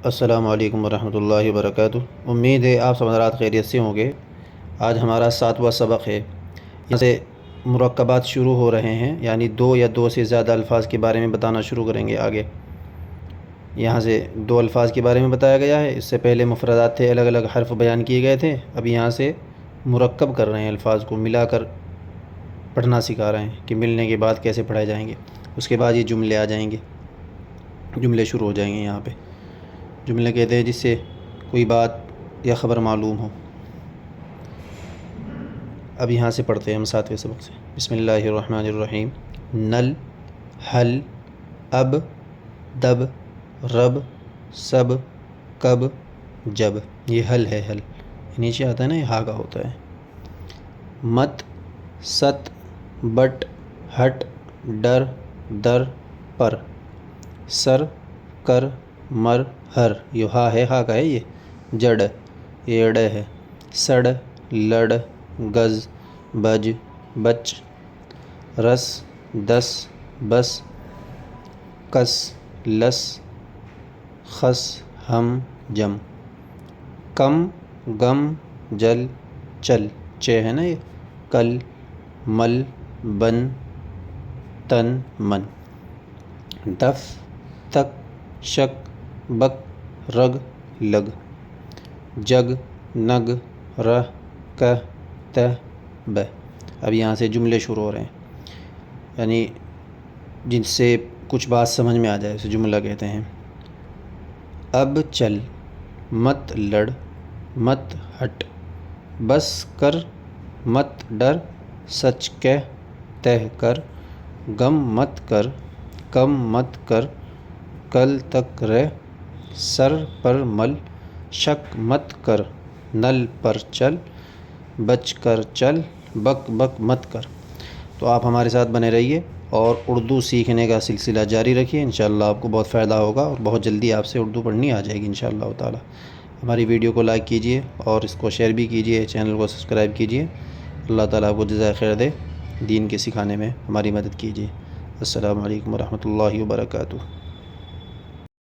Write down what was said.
السلام علیکم ورحمۃ اللہ وبرکاتہ۔ امید ہے آپ سب حضرات خیریت سے ہوں گے۔ آج ہمارا 7واں سبق ہے۔ یہاں سے مرکبات شروع ہو رہے ہیں، یعنی دو یا دو سے زیادہ الفاظ کے بارے میں بتانا شروع کریں گے آگے۔ یہاں سے دو الفاظ کے بارے میں بتایا گیا ہے، اس سے پہلے مفردات تھے، الگ الگ حرف بیان کیے گئے تھے۔ اب یہاں سے مرکب کر رہے ہیں، الفاظ کو ملا کر پڑھنا سکھا رہے ہیں کہ ملنے کے بعد کیسے پڑھائے جائیں گے۔ اس کے بعد یہ جملے آ جائیں گے، جملے شروع ہو جائیں گے۔ یہاں پہ جملے کہتے ہیں جس سے کوئی بات یا خبر معلوم ہو۔ اب یہاں سے پڑھتے ہیں ہم 7ویں سبق سے۔ بسم اللہ الرحمن الرحیم۔ نل، حل، اب، دب، رب، سب، کب، جب۔ یہ حل ہے، حل نیچے آتا ہے نا، یہ ہا کا ہوتا ہے۔ مت، ست، بٹ، ہٹ، ڈر، در، پر۔ سر، کر، مر، ہر۔ یہ ہا ہے، ہا کا ہے یہ۔ جڑ، یہ اڑ ہے۔ سڑ، لڑ، گز، بج، بچ۔ رس، دس، بس، کس، لس، خس، ہم، جم۔ کم، گم، جل، چل، چے ہے نا یہ۔ کل، مل، بن، تن، من۔ دف، تک، شک، بک، رگ، لگ۔ جگ، نگ، رہ، کہ، تہ، بہ۔ اب یہاں سے جملے شروع ہو رہے ہیں، یعنی جن سے کچھ بات سمجھ میں آ جائے اسے جملہ کہتے ہیں۔ اب چل، مت لڑ، مت ہٹ، بس کر، مت ڈر، سچ کہہ، تہ کر۔ غم مت کر، کم مت کر، کل تک رہ، سر پر مل، شک مت کر، نل پر چل، بچ کر چل، بک بک مت کر۔ تو آپ ہمارے ساتھ بنے رہیے اور اردو سیکھنے کا سلسلہ جاری رکھیے، انشاءاللہ آپ کو بہت فائدہ ہوگا اور بہت جلدی آپ سے اردو پڑھنی آ جائے گی انشاءاللہ تعالی۔ ہماری ویڈیو کو لائک کیجیے اور اس کو شیئر بھی کیجیے، چینل کو سبسکرائب کیجیے۔ اللہ تعالیٰ آپ کو جزائے خیر دے، دین کے سکھانے میں ہماری مدد کیجیے۔ السلام علیکم ورحمۃ اللہ وبرکاتہ۔